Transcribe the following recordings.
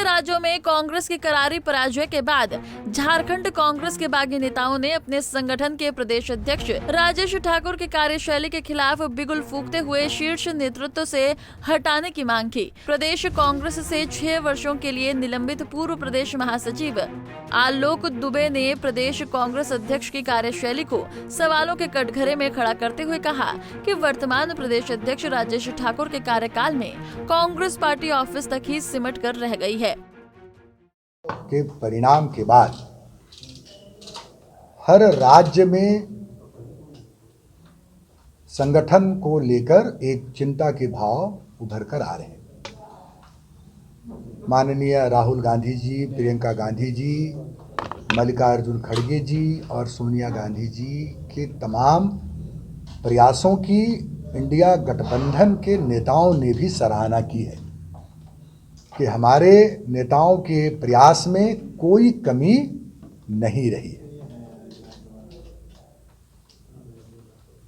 राज्यों में कांग्रेस की करारी पराजय के बाद झारखंड कांग्रेस के बागी नेताओं ने अपने संगठन के प्रदेश अध्यक्ष राजेश ठाकुर की कार्यशैली के खिलाफ बिगुल फूंकते हुए शीर्ष नेतृत्व से हटाने की मांग की। प्रदेश कांग्रेस से 6 वर्षों के लिए निलंबित पूर्व प्रदेश महासचिव आलोक दुबे ने प्रदेश कांग्रेस अध्यक्ष की कार्यशैली को सवालों के कटघरे में खड़ा करते हुए कहा कि वर्तमान प्रदेश अध्यक्ष राजेश ठाकुर के कार्यकाल में कांग्रेस पार्टी ऑफिस तक ही सिमट कर रह गई है। के परिणाम के बाद हर राज्य में संगठन को लेकर एक चिंता के भाव उभर कर आ रहे हैं। माननीय राहुल गांधी जी, प्रियंका गांधी जी, मल्लिकार्जुन खड़गे जी और सोनिया गांधी जी के तमाम प्रयासों की इंडिया गठबंधन के नेताओं ने भी सराहना की है कि हमारे नेताओं के प्रयास में कोई कमी नहीं रही है।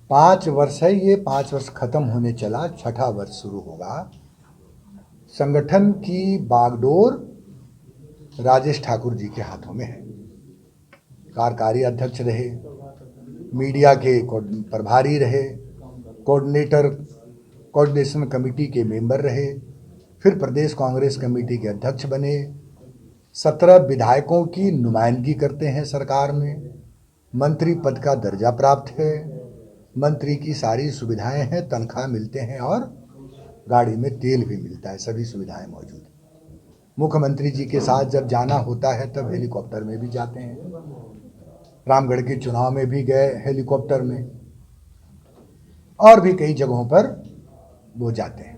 5 वर्ष है, ये 5 वर्ष खत्म होने चला, 6ठा वर्ष शुरू होगा। संगठन की बागडोर राजेश ठाकुर जी के हाथों में है। कार्यकारी अध्यक्ष रहे, मीडिया के प्रभारी रहे, कोऑर्डिनेशन कमेटी के मेंबर रहे, फिर प्रदेश कांग्रेस कमेटी के अध्यक्ष बने, 17 विधायकों की नुमाइंदगी करते हैं सरकार में, मंत्री पद का दर्जा प्राप्त है, मंत्री की सारी सुविधाएं हैं, तनख्वाह मिलते हैं और गाड़ी में तेल भी मिलता है, सभी सुविधाएं मौजूद हैं। मुख्यमंत्री जी के साथ जब जाना होता है तब हेलीकॉप्टर में भी जाते हैं, रामगढ़ के चुनाव में भी गए हेलीकॉप्टर में, और भी कई जगहों पर वो जाते हैं।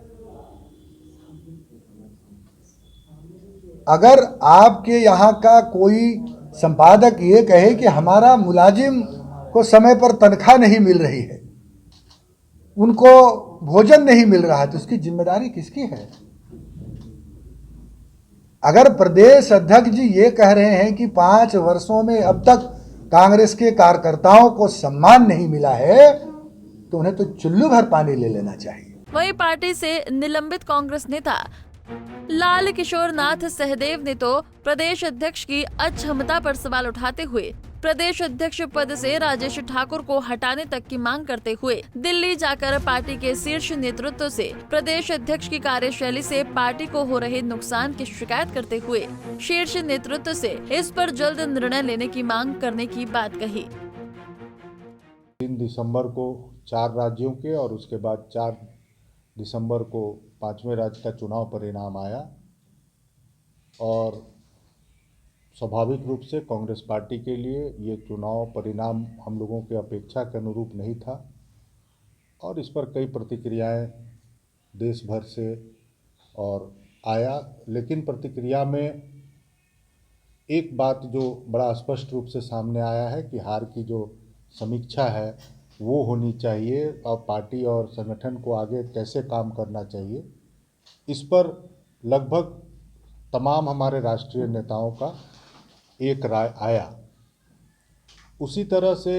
अगर आपके यहाँ का कोई संपादक ये कहे कि हमारा मुलाजिम को समय पर तनख्वाह नहीं मिल रही है, उनको भोजन नहीं मिल रहा है, तो उसकी जिम्मेदारी किसकी है? अगर प्रदेश अध्यक्ष जी ये कह रहे हैं कि 5 वर्षों में अब तक कांग्रेस के कार्यकर्ताओं को सम्मान नहीं मिला है, तो उन्हें तो चुल्लू भर पानी ले लेना चाहिए। वहीं पार्टी से निलंबित कांग्रेस नेता लाल किशोर नाथ सहदेव ने तो प्रदेश अध्यक्ष की अक्षमता पर सवाल उठाते हुए प्रदेश अध्यक्ष पद से राजेश ठाकुर को हटाने तक की मांग करते हुए दिल्ली जाकर पार्टी के शीर्ष नेतृत्व से प्रदेश अध्यक्ष की कार्यशैली से पार्टी को हो रहे नुकसान की शिकायत करते हुए शीर्ष नेतृत्व से इस पर जल्द निर्णय लेने की मांग करने की बात कही। 3 दिसंबर को 4 राज्यों के और उसके बाद 4 दिसंबर को 5वें राज्य का चुनाव परिणाम आया और स्वाभाविक रूप से कांग्रेस पार्टी के लिए ये चुनाव परिणाम हम लोगों के अपेक्षा के अनुरूप नहीं था और इस पर कई प्रतिक्रियाएं देश भर से और आया। लेकिन प्रतिक्रिया में एक बात जो बड़ा स्पष्ट रूप से सामने आया है कि हार की जो समीक्षा है वो होनी चाहिए और पार्टी और संगठन को आगे कैसे काम करना चाहिए, इस पर लगभग तमाम हमारे राष्ट्रीय नेताओं का एक राय आया। उसी तरह से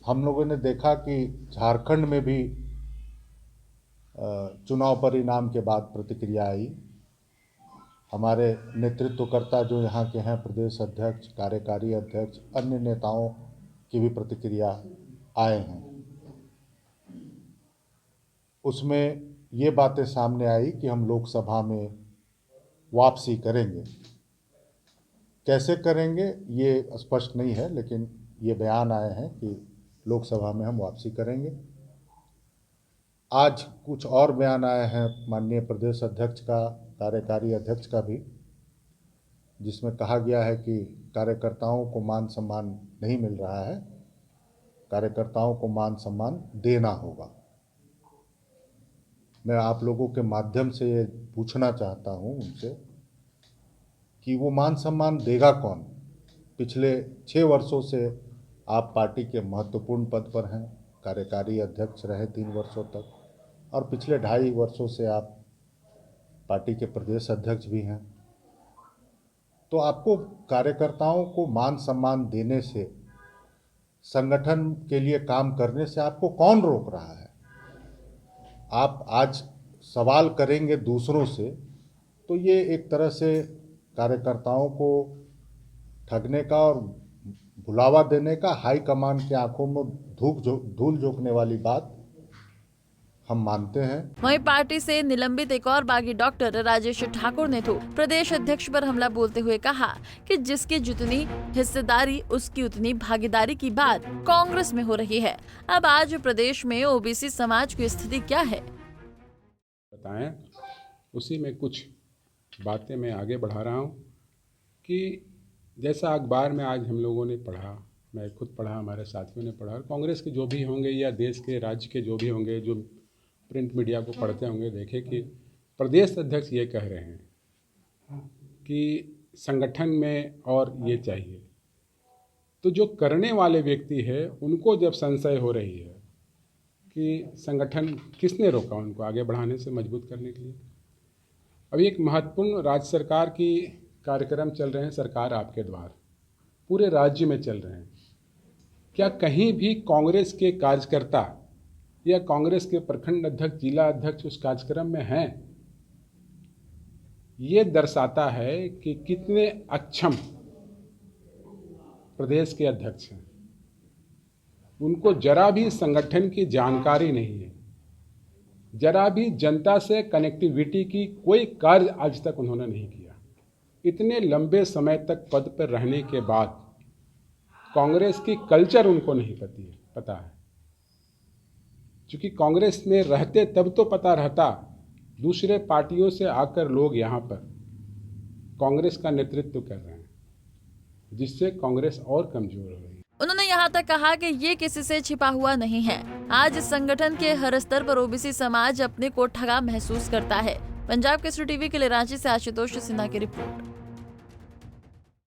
हम लोगों ने देखा कि झारखंड में भी चुनाव परिणाम के बाद प्रतिक्रिया आई। हमारे नेतृत्वकर्ता जो यहाँ के हैं, प्रदेश अध्यक्ष, कार्यकारी अध्यक्ष, अन्य नेताओं की भी प्रतिक्रिया आए हैं। उसमें ये बातें सामने आई कि हम लोकसभा में वापसी करेंगे। कैसे करेंगे ये स्पष्ट नहीं है, लेकिन ये बयान आए हैं कि लोकसभा में हम वापसी करेंगे। आज कुछ और बयान आए हैं माननीय प्रदेश अध्यक्ष का, कार्यकारी अध्यक्ष का भी, जिसमें कहा गया है कि कार्यकर्ताओं को मान सम्मान नहीं मिल रहा है, कार्यकर्ताओं को मान सम्मान देना होगा। मैं आप लोगों के माध्यम से ये पूछना चाहता हूँ उनसे कि वो मान सम्मान देगा कौन? पिछले 6 वर्षों से आप पार्टी के महत्वपूर्ण पद पर हैं, कार्यकारी अध्यक्ष रहे 3 वर्षों तक, और पिछले 2.5 वर्षों से आप पार्टी के प्रदेश अध्यक्ष भी हैं। तो आपको कार्यकर्ताओं को मान सम्मान देने से, संगठन के लिए काम करने से आपको कौन रोक रहा है? आप आज सवाल करेंगे दूसरों से तो ये एक तरह से कार्यकर्ताओं को ठगने का और भुलावा देने का, हाई कमान के आंखों में धूल झोंकने वाली बात हम मानते हैं। वहीं पार्टी से निलंबित एक और बागी डॉक्टर राजेश ठाकुर ने तो प्रदेश अध्यक्ष पर हमला बोलते हुए कहा कि जिसकी जितनी हिस्सेदारी उसकी उतनी भागीदारी की बात कांग्रेस में हो रही है। अब आज प्रदेश में ओबीसी समाज की स्थिति क्या है बताएं, उसी में कुछ बातें मैं आगे बढ़ा रहा हूं कि जैसा अखबार में आज हम लोगों ने पढ़ा, मैं खुद पढ़ा, हमारे साथियों ने पढ़ा, कांग्रेस के जो भी होंगे या देश के राज्य के जो भी होंगे, जो प्रिंट मीडिया को पढ़ते होंगे, देखे कि प्रदेश अध्यक्ष ये कह रहे हैं कि संगठन में और ये चाहिए। तो जो करने वाले व्यक्ति है उनको जब संशय हो रही है कि संगठन किसने रोका उनको आगे बढ़ाने से, मजबूत करने के लिए। अभी एक महत्वपूर्ण राज्य सरकार की कार्यक्रम चल रहे हैं, सरकार आपके द्वार, पूरे राज्य में चल रहे हैं। क्या कहीं भी कांग्रेस के कार्यकर्ता या कांग्रेस के प्रखंड अध्यक्ष, जिला अध्यक्ष उस कार्यक्रम में हैं? ये दर्शाता है कि कितने अक्षम प्रदेश के अध्यक्ष हैं। उनको जरा भी संगठन की जानकारी नहीं है, जरा भी जनता से कनेक्टिविटी की कोई कार्य आज तक उन्होंने नहीं किया। इतने लंबे समय तक पद पर रहने के बाद कांग्रेस की कल्चर उनको नहीं पता है। क्योंकि कांग्रेस में रहते तब तो पता रहता, दूसरे पार्टियों से आकर लोग यहाँ पर कांग्रेस का नेतृत्व कर रहे हैं, जिससे कांग्रेस और कमजोर हो रही है। उन्होंने यहाँ तक कहा कि ये किसी से छिपा हुआ नहीं है। आज संगठन के हर स्तर पर ओबीसी समाज अपने को ठगा महसूस करता है। पंजाब केसरी टीवी के लिए रांची से आशुतोष सिन्हा की रिपोर्ट।